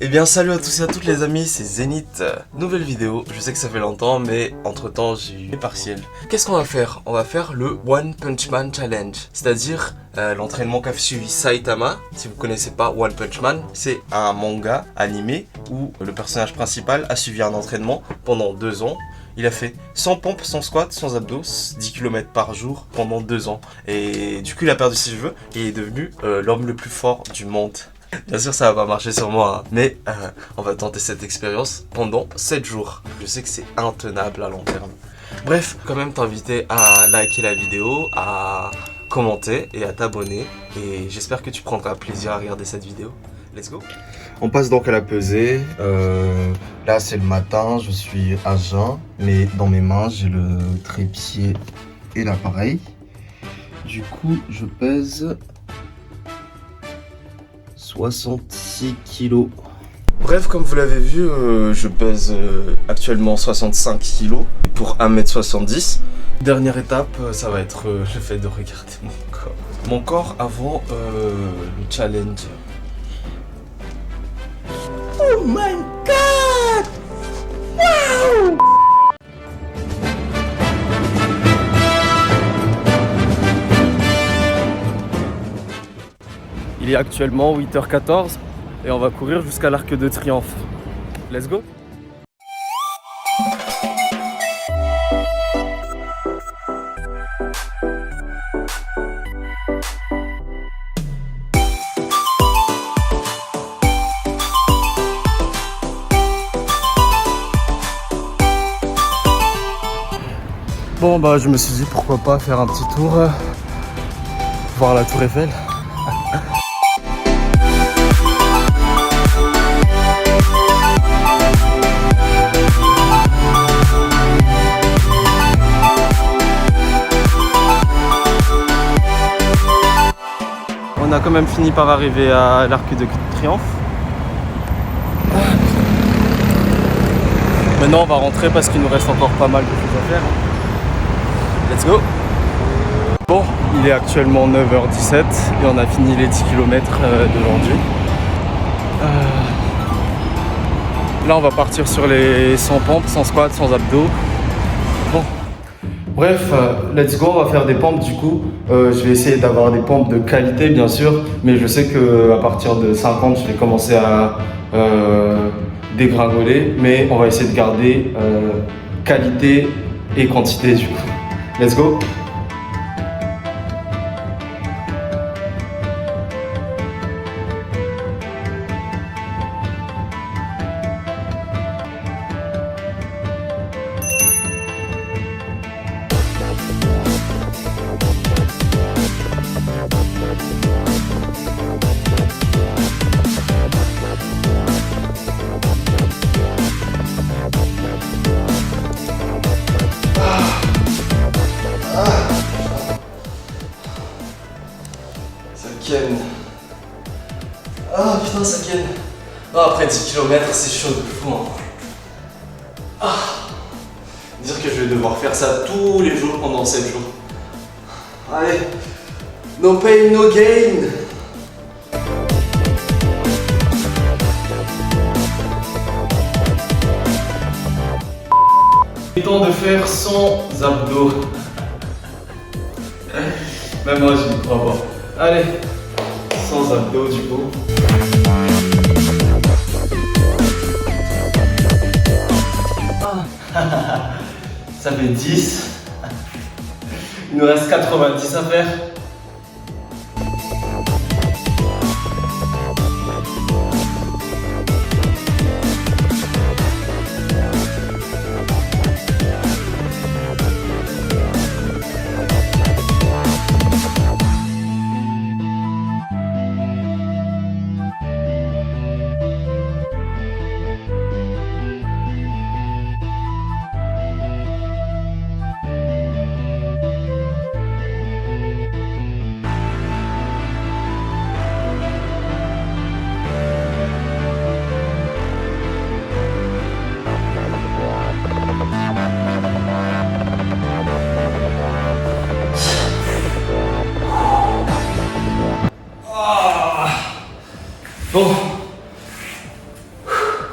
Eh bien salut à tous et à toutes les amis, c'est Zénith. Nouvelle vidéo, je sais que ça fait longtemps mais entre temps j'ai eu les partiels. Qu'est-ce qu'on va faire? On va faire le One Punch Man Challenge. C'est-à-dire l'entraînement qu'a suivi Saitama. Si vous connaissez pas One Punch Man, c'est un manga animé où le personnage principal a suivi un entraînement pendant 2 ans. Il a fait 100 pompes, 100 squats, 100 abdos, 10 km par jour pendant 2 ans. Et du coup il a perdu ses cheveux et il est devenu l'homme le plus fort du monde. Bien sûr ça va pas marcher sur moi, hein, mais on va tenter cette expérience pendant 7 jours. Je sais que c'est intenable à long terme. Bref, quand même t'inviter à liker la vidéo, à commenter et à t'abonner. Et j'espère que tu prendras plaisir à regarder cette vidéo. Let's go. On passe donc à la pesée. Là c'est le matin, je suis à jeun, mais dans mes mains j'ai le trépied et l'appareil. Du coup je pèse 66 kilos. Bref, comme vous l'avez vu, je pèse actuellement 65 kilos pour 1m70. Dernière étape, ça va être le fait de regarder mon corps. Mon corps avant le challenge. Oh my god! Wow! Il est actuellement 8h14 et on va courir jusqu'à l'Arc de Triomphe. Let's go! Bon bah je me suis dit pourquoi pas faire un petit tour, voir la tour Eiffel. On a quand même fini par arriver à l'Arc de Triomphe. Maintenant on va rentrer parce qu'il nous reste encore pas mal de choses à faire. Let's go! Bon, il est actuellement 9h17 et on a fini les 10 km d'aujourd'hui. Là on va partir sur les 100 pompes, 100 squats, 100 abdos. Bon. Bref, let's go, on va faire des pompes du coup. Je vais essayer d'avoir des pompes de qualité bien sûr, mais je sais qu'à partir de 50, je vais commencer à dégringoler, mais on va essayer de garder qualité et quantité du coup. Let's go! Ah putain ça ken. Non, après 10 km c'est chaud de fou hein. Dire que je vais devoir faire ça tous les jours pendant 7 jours. Allez, no pain no gain. Il est temps de faire 100 abdos. Même moi je n'y crois pas. Allez, 100 abdos du coup. Ça fait 10. Il nous reste 90 à faire.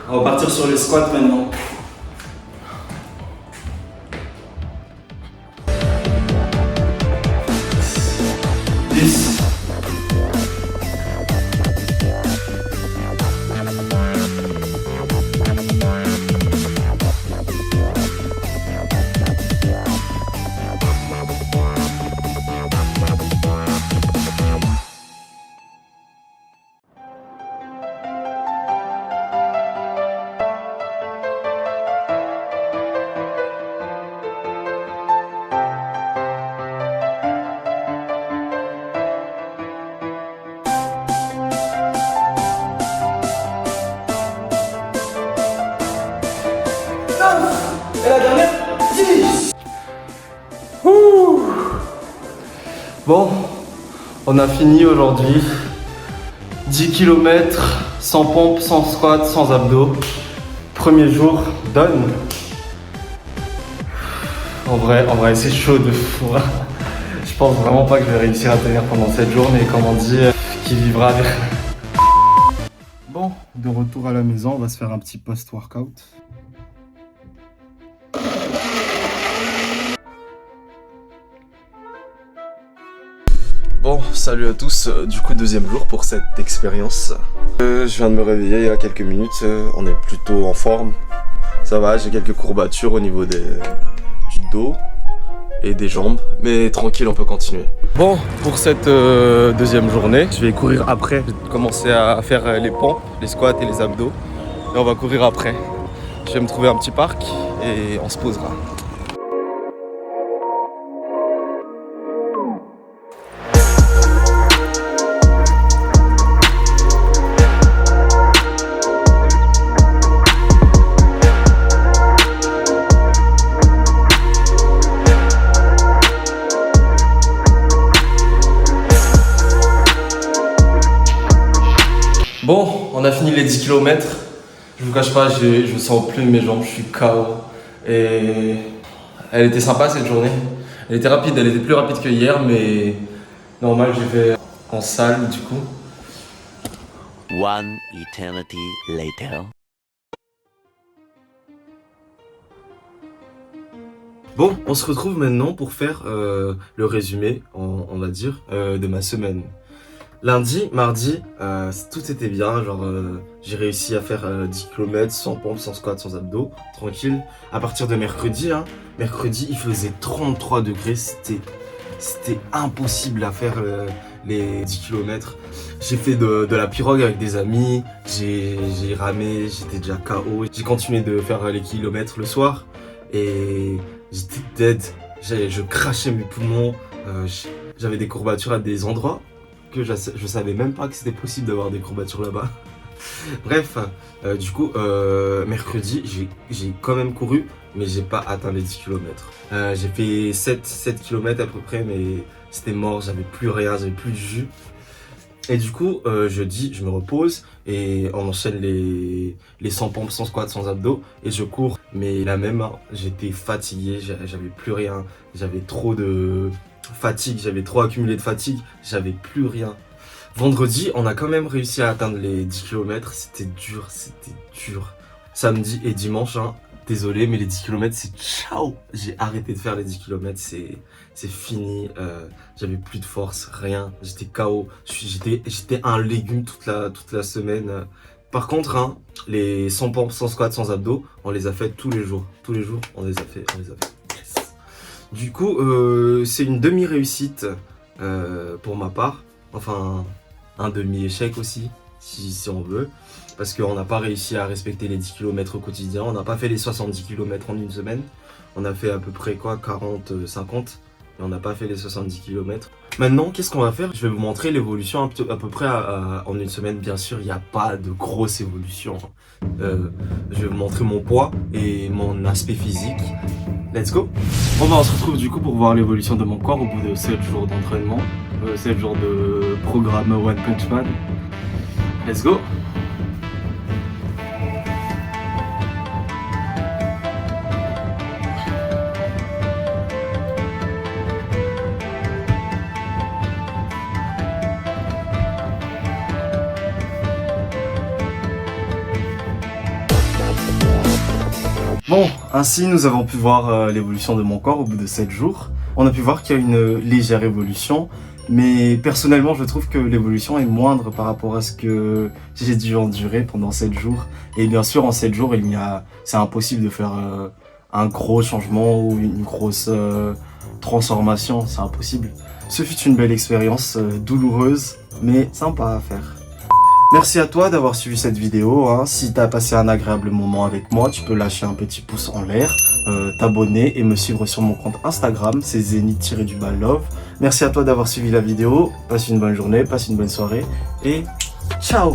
On va partir sur les squats maintenant. Et la dernière, 10. Bon, on a fini aujourd'hui. 10 km, sans pompe, sans squat, sans abdos. Premier jour, done. En vrai, c'est chaud de fou. Je pense vraiment pas que je vais réussir à tenir pendant cette journée. Comme on dit, qui vivra avec. Bon, de retour à la maison, on va se faire un petit post-workout. Bon, salut à tous, du coup deuxième jour pour cette expérience. Je viens de me réveiller il y a quelques minutes, on est plutôt en forme. Ça va, j'ai quelques courbatures au niveau du dos et des jambes, mais tranquille, on peut continuer. Bon, pour cette deuxième journée, je vais courir après. Je vais commencer à faire les pompes, les squats et les abdos. Et on va courir après. Je vais me trouver un petit parc et on se posera. Bon, on a fini les 10 km. Je vous cache pas, je sens plus mes jambes, je suis KO. Et elle était sympa cette journée. Elle était rapide, elle était plus rapide que hier, mais normal, j'ai fait en salle du coup. One eternity later. Bon, on se retrouve maintenant pour faire le résumé, on va dire, de ma semaine. Lundi, mardi, tout était bien, genre j'ai réussi à faire 10 km sans pompe, sans squat, sans abdos, tranquille. À partir de mercredi, mercredi il faisait 33 degrés, c'était impossible à faire les 10 km. J'ai fait de la pirogue avec des amis, j'ai ramé, j'étais déjà KO. J'ai continué de faire les kilomètres le soir et j'étais dead, je crachais mes poumons, j'avais des courbatures à des endroits que je savais même pas que c'était possible d'avoir des courbatures là-bas. Bref, du coup, mercredi, j'ai quand même couru, mais j'ai pas atteint les 10 km. J'ai fait 7 km à peu près, mais c'était mort, j'avais plus rien, j'avais plus de jus. Et du coup, jeudi, je me repose et on enchaîne les 100 pompes, sans squat, sans abdos. Et je cours, mais la même, j'étais fatigué, j'avais plus rien, j'avais trop de fatigue, j'avais trop accumulé de fatigue, j'avais plus rien. Vendredi, on a quand même réussi à atteindre les 10 km, c'était dur. Samedi et dimanche, désolé, mais les 10 km, c'est ciao. J'ai arrêté de faire les 10 km, c'est fini. J'avais plus de force, rien. J'étais KO. J'étais un légume toute la semaine. Par contre, les 100 pompes, sans squat, sans abdos, on les a fait tous les jours. Tous les jours, on les a fait. Yes. Du coup, c'est une demi-réussite pour ma part. Enfin, un demi-échec aussi, si on veut. Parce qu'on n'a pas réussi à respecter les 10 km au quotidien. On n'a pas fait les 70 km en une semaine. On a fait à peu près 40, 50. Et on n'a pas fait les 70 km. Maintenant, qu'est-ce qu'on va faire? Je vais vous montrer l'évolution à peu près en une semaine. Bien sûr, il n'y a pas de grosse évolution. Je vais vous montrer mon poids et mon aspect physique. Let's go! Bon, on se retrouve du coup pour voir l'évolution de mon corps au bout de 7 jours d'entraînement. 7 jours de programme One Punch Man. Let's go! Bon, ainsi nous avons pu voir l'évolution de mon corps au bout de 7 jours. On a pu voir qu'il y a une légère évolution, mais personnellement je trouve que l'évolution est moindre par rapport à ce que j'ai dû endurer pendant 7 jours. Et bien sûr en 7 jours c'est impossible de faire un gros changement ou une grosse transformation, c'est impossible. Ce fut une belle expérience, douloureuse, mais sympa à faire. Merci à toi d'avoir suivi cette vidéo, hein. Si t'as passé un agréable moment avec moi, tu peux lâcher un petit pouce en l'air, t'abonner et me suivre sur mon compte Instagram, c'est zenith-love. Merci à toi d'avoir suivi la vidéo, passe une bonne journée, passe une bonne soirée et ciao!